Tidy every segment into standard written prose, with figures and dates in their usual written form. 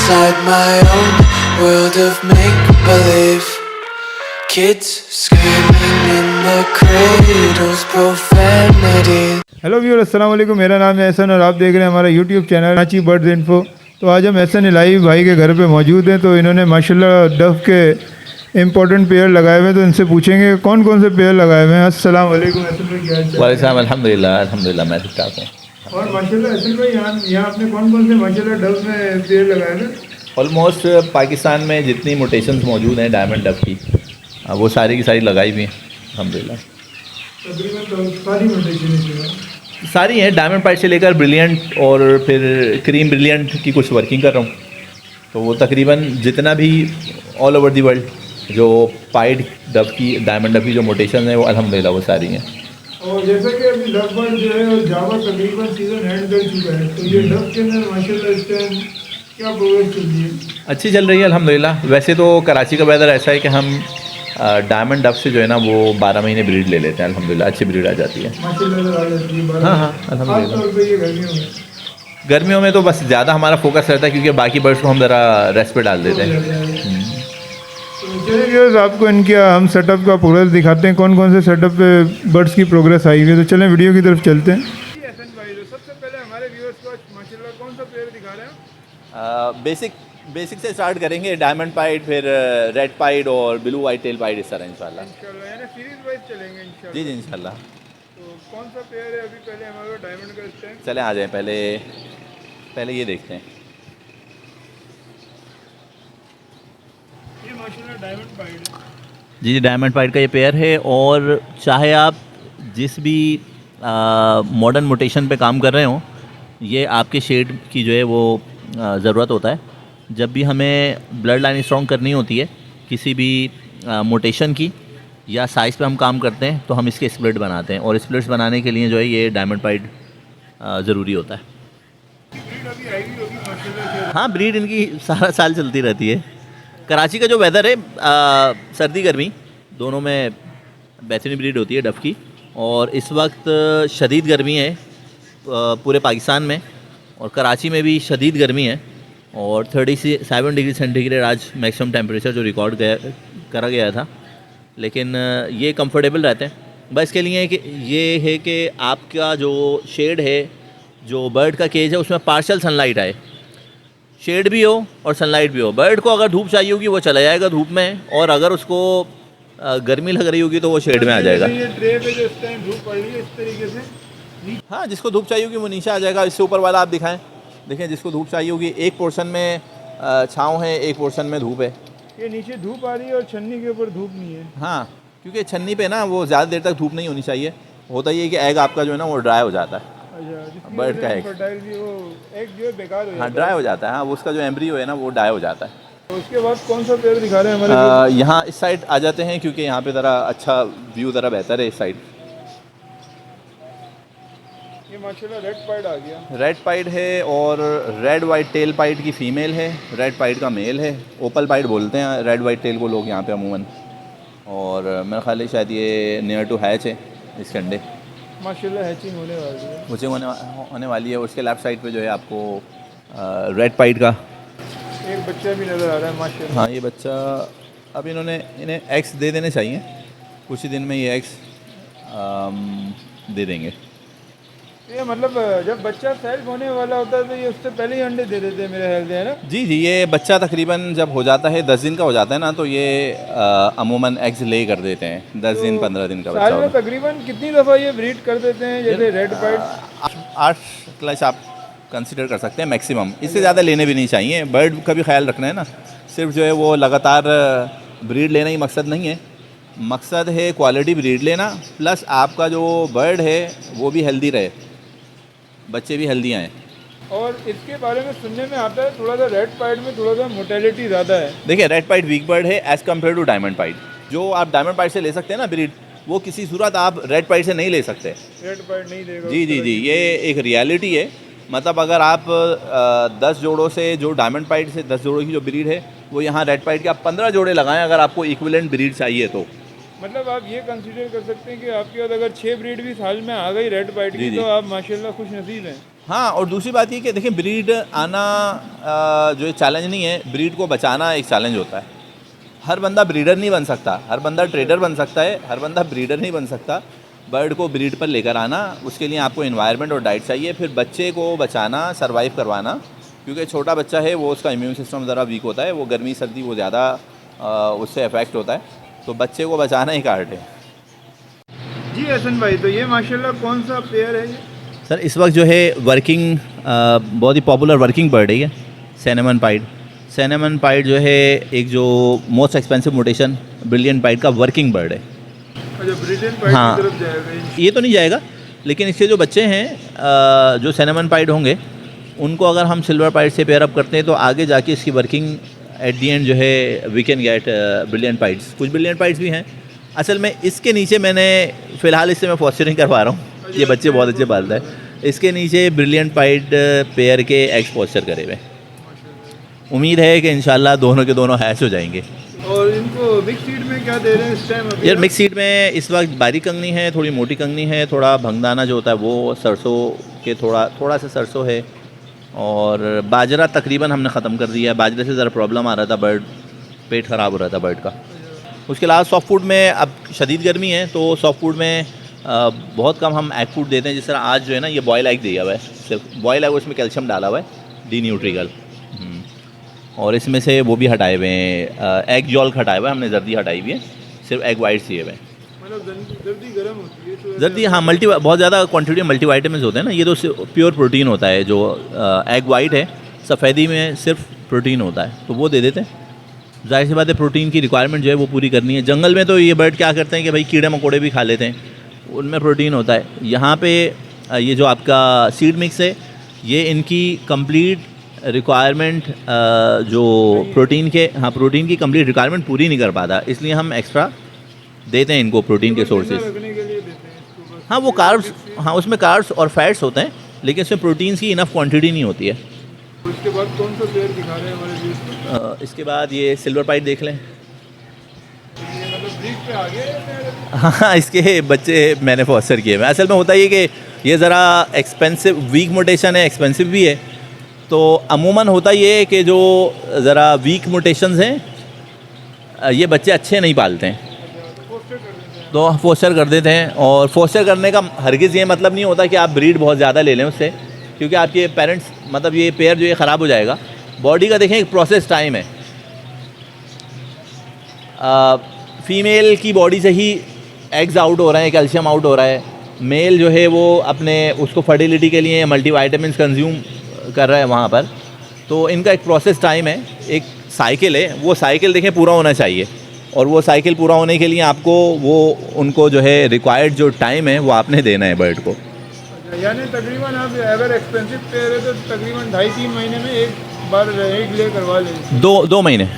inside my own world of make-believe. Kids screaming in the cradles, profanity. Hello viewer, अस्सलाम वालेकुम। मेरा नाम है एहसन और आप देख रहे हैं हमारा YouTube channel Karachi birds info. तो आज हम एहसन इलाही भाई के घर पे मौजूद हैं। तो इन्होंने माशाल्लाह डव के इम्पोर्टेंट पेयर लगाए हुए हैं, तो इनसे पूछेंगे कौन कौन से पेयर लगाए हुए हैं। अस्सलाम वालेकुम एहसन भाई, क्या हाल चाल? वालेकुम अल्हम्दुलिल्लाह मैं ठीक ठाक हूँ। और माशाल्लाह एहसन भाई, यहाँ आपने कौन कौन से माशाल्लाह डव में पेयर लगाए हुए हैं? ऑलमोस्ट पाकिस्तान में जितनी मोटेशंस मौजूद हैं डायमंड डव की, वो सारी की सारी लगाई हुई हैं अल्हम्दुलिल्लाह। तकरीबन तो सारी मोटेशन सारी हैं, डायमंड पाइट से लेकर ब्रिलियंट और फिर क्रीम ब्रिलियंट की कुछ वर्किंग कर रहा हूँ। तो वो तकरीबन जितना भी ऑल ओवर दी वर्ल्ड जो पाइट डव की, डायमंड डव की जो मोटेशन है वो अल्हम्दुलिल्लाह वो सारी हैं। और जैसा कि अभी डव बर्ड जो है और जावा तकरीबन सीजन एंड कर चुका है, तो ये डव के अंदर माशाल्लाह इस टाइम क्या प्रोग्रेस चल रही है? अच्छी चल रही है अल्हम्दुलिल्लाह। वैसे तो कराची का वेदर ऐसा है कि हम डायमंड डव से जो है ना वो 12 महीने ब्रीड ले लेते हैं अल्हम्दुलिल्लाह, अच्छी ब्रीड आ जाती है। हाँ अल्हम्दुलिल्लाह। गर्मियों में तो बस ज़्यादा हमारा फोकस रहता है क्योंकि बाकी बर्ड्स को हम ज़रा रेस्ट पे डाल देते हैं। चलिए आपको इनके हम सेटअप का प्रोग्रेस दिखाते हैं, कौन कौन से सेटअप पे बर्ड्स की प्रोग्रेस आई हुई है। तो चलें वीडियो की तरफ चलते हैं। सबसे पहले हमारे व्यूअर्स को माशाल्लाह कौन सा पेयर दिखा रहे हैं? बेसिक से स्टार्ट करेंगे, डायमंड पाइट, फिर रेड पाइट और ब्लू वाइट टेल पाइट, इस तरह इंशाल्लाह। यानी सीरीज वाइज चलेंगे इंशाल्लाह। जी इंशाल्लाह। तो कौन सा पेयर है अभी? पहले हमारा डायमंड का इस टाइम चले आ जाएं, पहले ये देखते हैं। ये माशाल्लाह डायमंड पाइट है। जी डायमंड पाइट का ये पेयर है। और चाहे आप जिस भी मॉडर्न मोटेशन पे काम कर रहे हो, ये आपके शेड की जो है वो ज़रूरत होता है। जब भी हमें ब्लड लाइन स्ट्रॉन्ग करनी होती है किसी भी मोटेशन की या साइज़ पे हम काम करते हैं, तो हम इसके स्प्लिट बनाते हैं। और स्प्लिट्स बनाने के लिए जो है ये डायमंड पाइट ज़रूरी होता है। हाँ ब्रीड इनकी सारा साल चलती रहती है। कराची का जो वेदर है सर्दी गर्मी दोनों में बेहतरीन ब्रीड होती है डव की। और इस वक्त शदीद गर्मी है पूरे पाकिस्तान में, और कराची में भी शदीद गर्मी है। और 37 डिग्री सेंटीग्रेड आज मैक्सिमम टेम्परेचर जो रिकॉर्ड करा गया था। लेकिन ये कंफर्टेबल रहते हैं। बस इसके लिए कि ये है कि आपका जो शेड है, जो बर्ड का केज है, उसमें पार्शल सनलाइट आए, शेड भी हो और सनलाइट भी हो। बर्ड को अगर धूप चाहिए होगी वो चला जाएगा धूप में, और अगर उसको गर्मी लग रही होगी तो वो शेड में आ जाएगा। ये ट्रे पे जो इस टाइम धूप पड़ रही है इस तरीके से, हाँ जिसको धूप चाहिए होगी वो नीचे आ जाएगा। इससे ऊपर वाला आप दिखाएं, देखें जिसको धूप चाहिए होगी, एक पोर्शन में छाँव है, एक पोर्शन में धूप है। ये नीचे धूप आ रही है और छन्नी के ऊपर धूप नहीं है। हाँ क्योंकि छन्नी पे ना वो ज़्यादा देर तक धूप नहीं होनी चाहिए। होता ये है कि एग आपका जो है ना वो ड्राई हो जाता है। अच्छा, बर्ड का एग जो है बेकार हो जाता है। हाँ ड्राई हो जाता है। हाँ उसका जो एम्ब्रियो है ना वो ड्राई हो जाता है। तो उसके बाद कौन सा पेड़ दिखा रहे हैं हमारे? यहाँ इस साइड आ जाते हैं क्योंकि यहाँ पे ज़रा अच्छा व्यू ज़रा बेहतर है इस साइड। ये माशाल्लाह रेड पाइट आ गया। रेड पाइट है और रेड वाइट टेल पाइट की फ़ीमेल है, रेड पाइट का मेल है। ओपल पाइट बोलते हैं रेड वाइट टेल को लोग यहाँ पे अमूमन। और मेरा ख्याल है शायद ये नियर टू हैच है इसके अंडे। माशाल्लाह हैचिंग होने वाली है। मुझे होने वाली है। उसके लेफ्ट साइड पे जो है आपको रेड पाइट का एक बच्चा भी नज़र आ रहा है माशाल्लाह। हाँ ये बच्चा अब इन्हें एग्स दे देने चाहिए, कुछ ही दिन में ये एग्स दे देंगे। ये मतलब जब बच्चा सेल्फ होने वाला होता है तो ये उससे पहले ही अंडे दे देते हैं मेरे ख्याल से, है ना? जी ये बच्चा तकरीबन जब हो जाता है 10 दिन का हो जाता है ना, तो ये अमूमन एग्स ले कर देते हैं। 10 दिन 15 दिन का बच्चा साल में तकरीबन कितनी दफ़ा ये ब्रीड कर देते हैं? जैसे रेड पाइट 8 क्लच आप कंसिडर कर सकते हैं मैक्सिमम। इससे ज़्यादा लेने भी नहीं चाहिए। बर्ड का भी ख्याल रखना है ना, सिर्फ जो है वो लगातार ब्रीड लेना ही मकसद नहीं है। मकसद है क्वालिटी ब्रीड लेना, प्लस आपका जो बर्ड है वो भी हेल्दी रहे, बच्चे भी हेल्दी आएँ। और इसके बारे में सुनने में आता है थोड़ा सा रेड पाइट में थोड़ा सा मोटेलिटी ज़्यादा है। देखिए रेड पाइट वीक बर्ड है एज़ कम्पेयर टू डायमंड पाइट। जो आप डायमंड पाइट से ले सकते हैं ना ब्रीड, वो किसी सूरत आप रेड पाइट से नहीं ले सकते। रेड पाइट नहीं देगा। जी ये एक रियलिटी है। मतलब अगर आप 10 जोड़ों से जो डायमंड पाइट से 10 जोड़ों की जो ब्रीड है, वो यहाँ रेड पाइट के आप 15 जोड़े लगाएं अगर आपको इक्विवेलेंट ब्रीड चाहिए तो। मतलब आप ये कंसीडर कर सकते हैं कि आपके पास अगर 6 ब्रीड भी साल में आ गई रेड पाइट की, तो आप माशाल्लाह खुश नसीब हैं। हाँ, और दूसरी बात ये कि देखिए ब्रीड आना जो चैलेंज नहीं है, ब्रीड को बचाना एक चैलेंज होता है। हर बंदा ब्रीडर नहीं बन सकता, हर बंदा ट्रेडर बन सकता है, हर बंदा ब्रीडर नहीं बन सकता। बर्ड को ब्रीड पर लेकर आना, उसके लिए आपको एनवायरनमेंट और डाइट चाहिए, फिर बच्चे को बचाना, सरवाइव करवाना, क्योंकि छोटा बच्चा है वो, उसका इम्यून सिस्टम ज़रा वीक होता है, वो गर्मी सर्दी वो ज़्यादा उससे अफेक्ट होता है, तो बच्चे को बचाना एक आर्ट है। जी एहसन भाई, तो ये माशाल्लाह कौन सा पेयर है ये? सर इस वक्त जो है वर्किंग बहुत ही पॉपुलर वर्किंग बर्ड है ये सिनेमन पाइड। सिनेमन पाइड जो है एक जो most expensive mutation brilliant pied का वर्किंग बर्ड है। अच्छा, ब्रिलियंट पाइड हाँ, की तरफ जाएगा ये तो नहीं जाएगा, लेकिन इसके जो बच्चे हैं जो सिनेमन पाइड होंगे, उनको अगर हम सिल्वर पाइड से पेयर अप करते हैं तो आगे जाके इसकी वर्किंग एट दी एंड जो है वी कैन गेट ब्रिलियंट पाइड्स। कुछ ब्रिलियंट पाइड्स भी हैं। असल में इसके नीचे मैंने फ़िलहाल इससे मैं फॉस्चरिंग करवा रहा हूँ, ये बच्चे बहुत अच्छे पालता है। इसके नीचे ब्रिलियंट पाइड पेयर के एग्स पॉस्चर करे हुए। उम्मीद है कि इंशाल्लाह दोनों के दोनों हैच हो जाएंगे। और इनको मिक्स सीड में क्या दे रहे हैं इस टाइम? यार मिक्स सीड में इस वक्त बारीक कंगनी है, थोड़ी मोटी कंगनी है, थोड़ा भंगदाना जो होता है वो, सरसों के थोड़ा सा सरसों है, और बाजरा तकरीबन हमने ख़त्म कर दिया है। बाजरे से ज़रा प्रॉब्लम आ रहा था, बर्ड पेट ख़राब हो रहा था बर्ड का। उसके अलावा सॉफ्ट फूड में अब शदीद गर्मी है तो सॉफ्ट फूड में बहुत कम हम एग फूड देते हैं। जिस तरह आज जो है ना ये बॉयल एग दिया हुआ है, सिर्फ बॉयल एग, उसमें कैल्शियम डाला हुआ है, डी न्यूट्रिगल, और इसमें से वो भी हटाए हुए हैं, एग यॉल्क हटाए हुआ है हमने, जर्दी हटाई हुई है, सिर्फ एग वाइट्स दिए हुए हैं। मतलब जल्दी गर्म होती है जर्दी, हाँ, बहुत ज़्यादा क्वांटिटी में मल्टीवाइटामिन्स होते हैं ना, ये तो प्योर प्रोटीन होता है। जो एग वाइट है, सफ़ेदी में सिर्फ प्रोटीन होता है, तो वो दे देते हैं। जाहिर सी बात है प्रोटीन की रिक्वायरमेंट जो है वो पूरी करनी है। जंगल में तो ये बर्ड क्या करते हैं कि भाई कीड़े मकोड़े भी खा लेते हैं, उनमें प्रोटीन होता है। यहाँ पे ये जो आपका सीड मिक्स है, ये इनकी कंप्लीट रिक्वायरमेंट जो प्रोटीन प्रोटीन की कंप्लीट रिक्वायरमेंट पूरी नहीं कर पाता, इसलिए हम एक्स्ट्रा देते हैं इनको प्रोटीन के सोर्सेज। रखने के लिए देते हैं इसको बस। हाँ, वो कार्ब्स, हाँ उसमें कार्ब्स और फैट्स होते हैं, लेकिन इसमें प्रोटीन की इनफ क्वांटिटी नहीं होती है। उसके बाद कौन सा पेयर दिखा रहे हैं हमारे व्यूअर्स को? इसके बाद ये सिल्वर पाइड देख लें। ये मतलब ब्रीड पे आगे है? हाँ, इसके बच्चे मैंने फॉस्टर किए हुए। असल में होता ये कि ये ज़रा एक्सपेंसिव वीक म्यूटेशन है, एक्सपेंसिव भी है। तो अमूमन होता ये है कि जो ज़रा वीक म्यूटेशंस हैं ये बच्चे अच्छे नहीं पालते हैं, तो फोस्टर कर देते हैं। और फोस्टर करने का हरगिज़ ये मतलब नहीं होता कि आप ब्रीड बहुत ज़्यादा ले लें उससे, क्योंकि आपके पेरेंट्स मतलब ये पेयर जो ये ख़राब हो जाएगा। बॉडी का देखें एक प्रोसेस टाइम है। फीमेल की बॉडी से ही एग्स आउट हो रहे हैं, कैल्शियम आउट हो रहा है। मेल जो है वो अपने उसको फर्टिलिटी के लिए मल्टीवाइटामिन्स कंज्यूम कर रहा है वहाँ पर। तो इनका एक प्रोसेस टाइम है, एक साइकिल है, वो साइकिल देखें पूरा होना चाहिए। और वो साइकिल पूरा होने के लिए आपको वो उनको जो है रिक्वायर्ड जो टाइम है वो आपने देना है बर्ड को। यानी तकरीबन आप अगर एक्सपेंसिव पेयर है तो तकरीबन 2.5-3 महीने में एक बार एक ले करवा लें। 2 महीने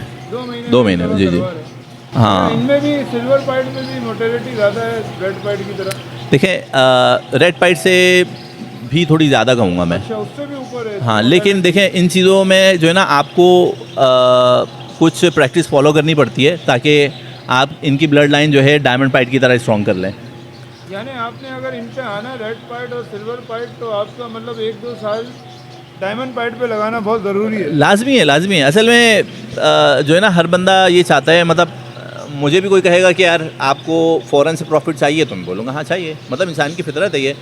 2 महीने जी जी। हाँ, इनमें भी सिल्वर पाइड में भी मोटेलिटी ज़्यादा है रेड पाइड की तरह? देखें रेड पाइड से भी थोड़ी ज़्यादा कहूँगा मैं। अच्छा, उससे भी ऊपर है? हाँ, लेकिन देखें इन चीज़ों में जो है ना आपको कुछ प्रैक्टिस फॉलो करनी पड़ती है ताकि आप इनकी ब्लड लाइन जो है डायमंड पाइड की तरह स्ट्रॉन्ग कर लें। यानी आपने अगर इन पे आना रेड पाइड और सिल्वर पाइड तो आपका मतलब 1-2 साल डायमंड पाइड पे लगाना बहुत ज़रूरी है। लाजमी है। असल में जो है ना हर बंदा ये चाहता है, मतलब मुझे भी कोई कहेगा कि यार आपको फ़ौरन से प्रॉफिट चाहिए, तो मैं बोलूँगा हाँ चाहिए, मतलब इंसान की फितरत है ये।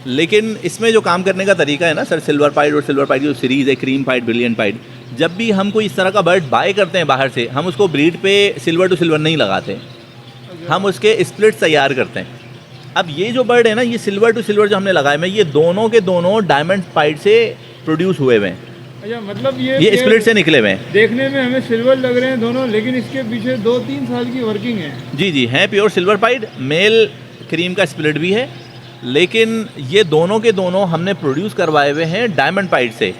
लेकिन इसमें जो काम करने का तरीका है ना सर, सिल्वर पाइड और सिल्वर पाइड की जो सीरीज़ है, क्रीम पाइड, ब्रिलियंट पाइड, जब भी हम कोई इस तरह का बर्ड बाय करते हैं बाहर से, हम उसको ब्रीड पे सिल्वर टू सिल्वर नहीं लगाते, हम उसके स्प्लिट्स तैयार करते हैं। अब ये जो बर्ड है ना, ये सिल्वर टू सिल्वर जो हमने लगाए में, ये दोनों के दोनों डायमंड पाइड से प्रोड्यूस हुए हुए हैं। अच्छा, मतलब ये स्प्लिट से निकले हुए हैं। देखने में हमें सिल्वर लग रहे हैं दोनों, लेकिन इसके पीछे 2-3 साल की वर्किंग है। जी, हैं pure silver pied, male cream का स्प्लिट भी है, लेकिन ये दोनों के दोनों हमने प्रोड्यूस करवाए हुए हैं डायमंड पाइड से।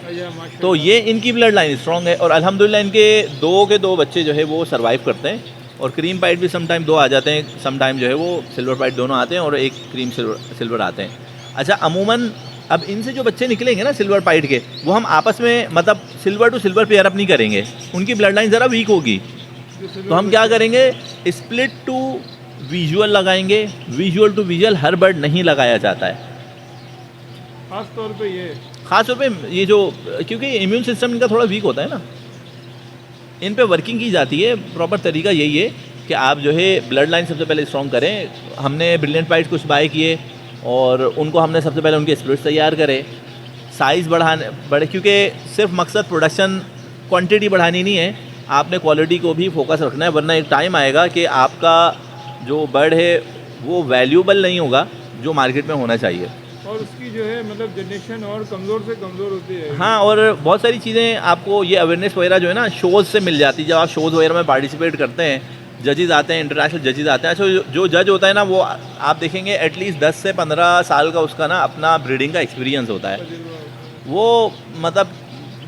तो ये इनकी ब्लड लाइन स्ट्रॉन्ग है और अल्हम्दुलिल्लाह इनके 2 के 2 बच्चे जो है वो सर्वाइव करते हैं। और क्रीम पाइड भी समटाइम 2 आ जाते हैं, समटाइम जो है वो सिल्वर पाइड दोनों आते हैं और एक क्रीम सिल्वर आते हैं। अच्छा, अमूमन अब इनसे जो बच्चे निकलेंगे ना सिल्वर पाइड के, वो हम आपस में मतलब silver to silver pair up नहीं करेंगे, उनकी ब्लड लाइन ज़रा वीक होगी। तो हम क्या करेंगे, स्प्लिट टू विजुअल लगाएंगे। विजुअल टू विजुअल हर बर्ड नहीं लगाया जाता है, खास तौर पे ये ख़ास तौर पे ये जो, क्योंकि इम्यून सिस्टम इनका थोड़ा वीक होता है ना, इन पे वर्किंग की जाती है। प्रॉपर तरीका यही है कि आप जो है ब्लड लाइन सबसे पहले स्ट्रॉन्ग करें। हमने ब्रिलियंट पाइट कुछ बाय किए और उनको हमने सबसे पहले उनके स्प्लिट्स तैयार करे, साइज़ बढ़े, क्योंकि सिर्फ मकसद प्रोडक्शन क्वांटिटी बढ़ानी नहीं है, आपने क्वालिटी को भी फोकस रखना है, वरना एक टाइम आएगा कि आपका जो बर्ड है वो वैल्यूबल नहीं होगा जो मार्केट में होना चाहिए। और उसकी जो है मतलब जनरेशन और कमज़ोर से कमज़ोर होती है। हाँ, और बहुत सारी चीज़ें आपको ये अवेयरनेस वगैरह जो है ना शोज़ से मिल जाती है। जब आप शोज़ वगैरह में पार्टिसिपेट करते हैं, जजेस आते हैं, इंटरनेशनल जजेस आते हैं, अच्छा जो जज होता है ना वो आप देखेंगे एटलीस्ट 10 से 15 साल का उसका ना अपना ब्रीडिंग का एक्सपीरियंस होता है। वो मतलब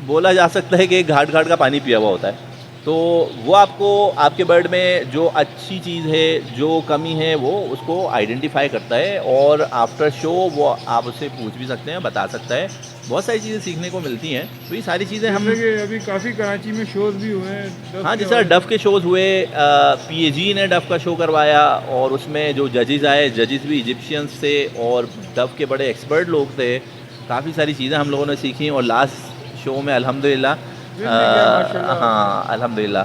बोला जा सकता है कि घाट घाट का पानी पिया हुआ होता है। तो वो आपको आपके बर्ड में जो अच्छी चीज़ है, जो कमी है, वो उसको आइडेंटिफाई करता है और आफ्टर शो वो आप उससे पूछ भी सकते हैं, बता सकता है। बहुत सारी चीज़ें सीखने को मिलती हैं। तो ये सारी चीज़ें हम अभी काफ़ी कराची में शोज़ भी हुए हैं। हाँ, जैसा डफ के शोज़ हुए, PAG ने डफ का शो करवाया और उसमें जो जजेस आए, जजेस भी इजिप्शियंस थे और डफ के बड़े एक्सपर्ट लोग थे। काफ़ी सारी चीज़ें हम लोगों ने सीखी और लास्ट शो में अल्हम्दुलिल्लाह हाँ अल्हम्दुलिल्लाह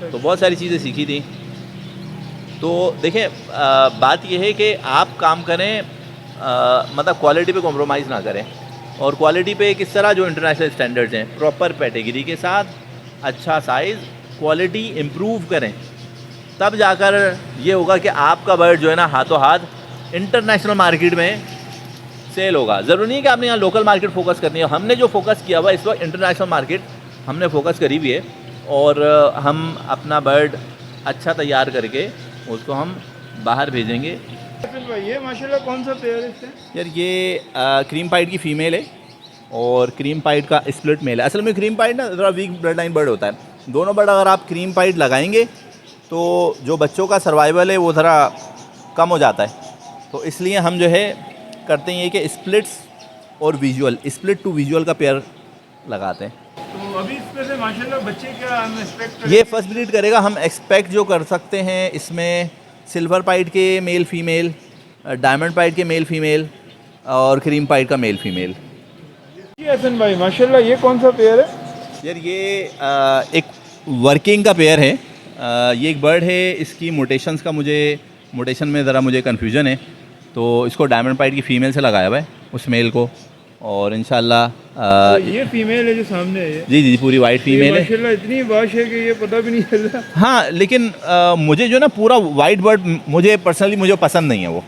तो बहुत सारी चीज़ें सीखी थी। तो देखें, बात यह है कि आप काम करें, मतलब क्वालिटी पे कॉम्प्रोमाइज़ ना करें। और क्वालिटी पे किस तरह, जो इंटरनेशनल स्टैंडर्ड्स हैं, प्रॉपर कैटेगरी के साथ, अच्छा साइज़, क्वालिटी इम्प्रूव करें, तब जाकर ये होगा कि आपका बर्ड जो है ना हाथों हाथ इंटरनेशनल मार्केट में सेल होगा। ज़रूरी नहीं कि आपने यहाँ लोकल मार्केट फोकस करनी है। हमने जो फोकस किया हुआ इस वक्त इंटरनेशनल मार्केट हमने फोकस करी भी है और हम अपना बर्ड अच्छा तैयार करके उसको हम बाहर भेजेंगे। भाई ये माशाल्लाह कौन सा पेयर है इससे? यार ये क्रीम पाइट की फ़ीमेल है और क्रीम पाइट का स्प्लिट मेल है। असल में क्रीम पाइट ना ज़रा वीक ब्लड लाइन बर्ड होता है। दोनों बर्ड अगर आप क्रीम पाइट लगाएंगे तो जो बच्चों का सर्वाइवल है वो ज़रा कम हो जाता है। तो इसलिए हम जो है करते हैं कि स्प्लिट्स और विजुअल, स्प्लिट टू विजुअल का पेयर लगाते हैं। तो अभी इसमें से माशाल्लाह बच्चे क्या हम एक्सपेक्ट ये फर्स्ट ब्रीड करेगा। हम एक्सपेक्ट जो कर सकते हैं इसमें सिल्वर पाइट के मेल फीमेल, डायमंड पाइट के मेल फीमेल और क्रीम पाइट का मेल फीमेल। जी हसन भाई माशाल्लाह ये कौन सा पेयर है? यार ये एक वर्किंग का पेयर है। ये एक बर्ड है, इसकी मोटेशंस का मोटेशन में ज़रा मुझे कन्फ्यूजन है, तो इसको डायमंड पाइट की फ़ीमेल से लगाया हुआ है उस मेल को। और इंशाल्लाह तो ये फीमेल है जो सामने है। जी जी पूरी वाइट फीमेल है। माशाल्लाह इतनी वाश है कि ये पता भी नहीं चल रहा। हाँ, लेकिन मुझे जो ना पूरा वाइट बर्ड मुझे पर्सनली पसंद नहीं है। वो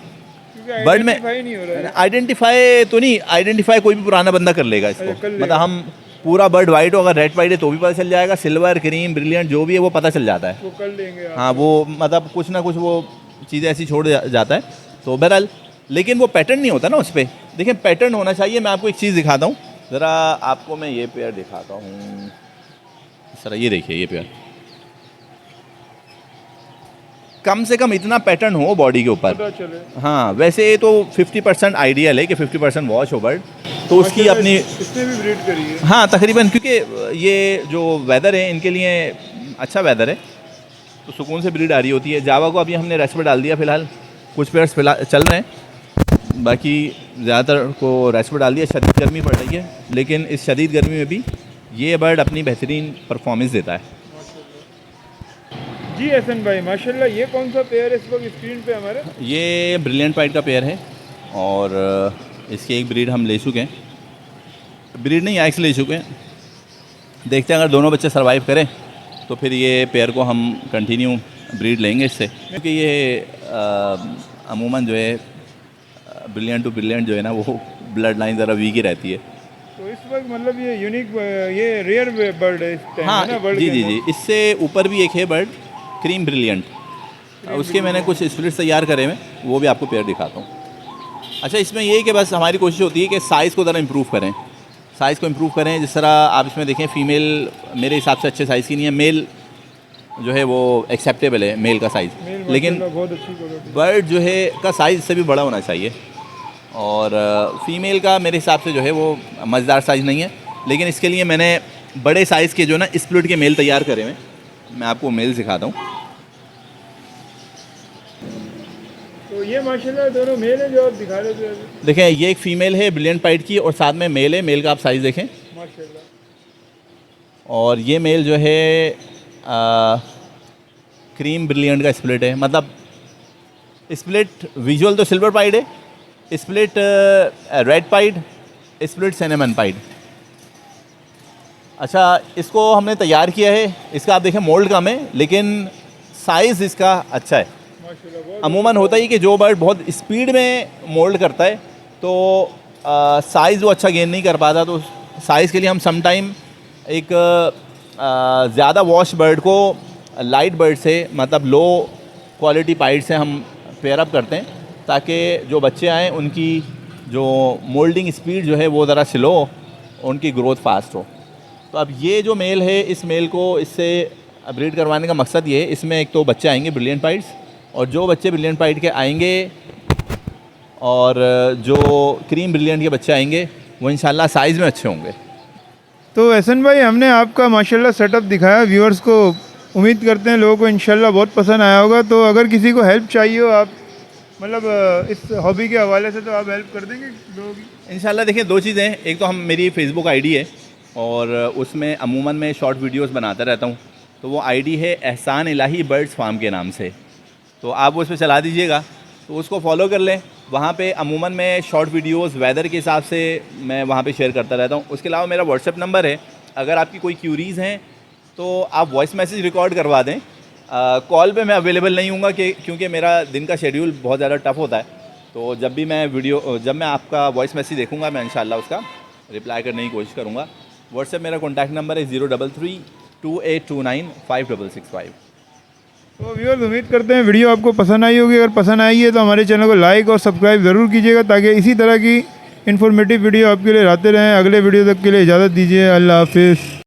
बर्ड में नहीं हो रहा है। आइडेंटिफाई तो नहीं, आइडेंटिफाई कोई भी पुराना बंदा कर लेगा इसको। मतलब हम पूरा बर्ड वाइट हो, अगर रेड वाइट है तो भी पता चल जाएगा, सिल्वर, क्रीम, ब्रिलियंट जो भी है वो पता चल जाता है। वो कर लेंगे आप। हाँ, वो मतलब कुछ ना कुछ वो चीज़ें ऐसी छोड़ जाता है। तो बहरहाल, लेकिन वो पैटर्न नहीं होता ना उस पर। देखिए पैटर्न होना चाहिए। मैं आपको एक चीज़ दिखाता हूँ, ज़रा आपको मैं ये पेयर दिखाता हूँ। सर ये देखिए, ये पेयर कम से कम इतना पैटर्न हो बॉडी के ऊपर। पता चले। हाँ, वैसे तो 50% आइडियल है कि 50% वॉश हो बर्ड, तो उसकी अपनी इसने भी ब्रीड करी है। हाँ तकरीबन, क्योंकि ये जो वेदर है इनके लिए अच्छा वेदर है तो सुकून से ब्रीड आ रही होती है। जावा को अभी हमने रेस्ट पर डाल दिया फ़िलहाल, कुछ पेयर्स फिलहाल चल रहे हैं, बाकी ज़्यादातर को रेस्ट पर डाल दिया। शदीद गर्मी पड़ रही है, लेकिन इस शदीद गर्मी में भी ये बर्ड अपनी बेहतरीन परफॉर्मेंस देता है। जी हसन भाई माशाल्लाह ये कौन सा पेयर है इस वक्त स्क्रीन पे हमारे? ये ब्रिलियंट पाइट का पेयर है और इसकी एक ब्रीड हम ले चुके हैं, ब्रीड नहीं एग्स ले चुके हैं। देखते हैं अगर दोनों बच्चे सर्वाइव करें तो फिर ये पेयर को हम कंटिन्यू ब्रीड लेंगे इससे, क्योंकि ये अमूमन जो है ब्रिलियंट टू ब्रिलियंट जो है ना वो ब्लड लाइन ज़रा वीक ही रहती है। तो इस वक्त मतलब ये यूनिक, ये रेयर बर्ड है इस टाइम। हाँ है ना बर्ड जी के जी अंदर? जी, इससे ऊपर भी एक है बर्ड क्रीम ब्रिलियंट, उसके मैंने कुछ स्प्लिट्स तैयार करे हैं, वो भी आपको पेयर दिखाता हूँ। अच्छा, इसमें ये है कि बस हमारी कोशिश होती है कि साइज़ को ज़रा इम्प्रूव करें, साइज़ को इम्प्रूव करें। जिस तरह आप इसमें देखें, फ़ीमेल मेरे हिसाब से अच्छे साइज़ की नहीं है, मेल जो है वो एक्सेप्टेबल है मेल का साइज़, लेकिन बहुत अच्छी क्वालिटी। बर्ड जो है का साइज़ इससे भी बड़ा होना चाहिए। और फ़ीमेल का मेरे हिसाब से जो है वो मज़ेदार साइज़ नहीं है, लेकिन इसके लिए मैंने बड़े साइज़ के जो ना स्प्लिट के मेल तैयार करे हुए। मैं आपको मेल सिखाता हूँ। तो तो ये माशाल्लाह दोनों मेल हैं जो आप दिखा रहे थे अभी। देखें ये एक फ़ीमेल है ब्रिलियंट पाइट की और साथ में मेल है, मेल का आप साइज़ देखें। माशाल्लाह। और ये मेल जो है क्रीम ब्रिलियंट का स्प्लिट है, मतलब स्प्लिट विजुअल तो सिल्वर पाइड है, split red pied, split cinnamon pied. अच्छा इसको हमने तैयार किया है, इसका आप देखें मोल्ड कम है लेकिन साइज़ इसका अच्छा है। माशाल्लाह बहुत अमूमन होता ही कि जो बर्ड बहुत स्पीड में मोल्ड करता है तो साइज़ वो अच्छा गेन नहीं कर पाता, तो साइज़ के लिए हम सम टाइम एक ज़्यादा वॉश बर्ड को लाइट बर्ड से, मतलब लो क्वालिटी पाइड से हम पेयर अप करते हैं ताकि जो बच्चे आएँ उनकी जो मोल्डिंग स्पीड जो है वो ज़रा स्लो हो, उनकी ग्रोथ फास्ट हो। तो अब ये जो मेल है इस मेल को इससे ब्रीड करवाने का मकसद ये है, इसमें एक तो बच्चे आएंगे ब्रिलियंट पाइड्स, और जो बच्चे ब्रिलियंट पाइड के आएंगे और जो क्रीम ब्रिलियंट के बच्चे आएंगे वो इंशाल्लाह साइज़ में अच्छे होंगे। तो एहसन भाई हमने आपका माशाल्लाह सेटअप दिखाया व्यूअर्स को, उम्मीद करते हैं लोगों को इंशाल्लाह बहुत पसंद आया होगा। तो अगर किसी को हेल्प चाहिए हो आप मतलब इस हॉबी के हवाले से तो आप हेल्प कर देंगे लोगों की? इंशाल्लाह देखिए दो चीज़ें हैं, एक तो हम मेरी फेसबुक आईडी है और उसमें अमूमन मैं शॉर्ट वीडियोस बनाता रहता हूँ, तो वो आईडी है एहसान इलाही बर्ड्स फार्म के नाम से, तो आप उस पर चला दीजिएगा तो उसको फॉलो कर लें। वहाँ पे अमूमन मैं शॉर्ट वीडियोस वेदर के हिसाब से मैं वहाँ पे शेयर करता रहता हूँ। उसके अलावा मेरा व्हाट्सएप नंबर है, अगर आपकी कोई क्यूरीज़ हैं तो आप वॉइस मैसेज रिकॉर्ड करवा दें। कॉल पे मैं अवेलेबल नहीं हूँगा क्योंकि मेरा दिन का शेड्यूल बहुत ज़्यादा टफ होता है, तो जब मैं आपका वॉइस मैसेज देखूँगा मैं इंशाल्लाह उसका रिप्लाई करने की कोशिश करूँगा। व्हाट्सएप मेरा कॉन्टैक्ट नंबर है 033-2829-5665। तो व्यूअर्स उम्मीद करते हैं वीडियो आपको पसंद आई होगी। अगर पसंद आई है तो हमारे चैनल को लाइक और सब्सक्राइब ज़रूर कीजिएगा ताकि इसी तरह की इन्फॉर्मेटिव वीडियो आपके लिए लाते रहें। अगले वीडियो तक के लिए इजाज़त दीजिए। अल्लाह हाफिज़।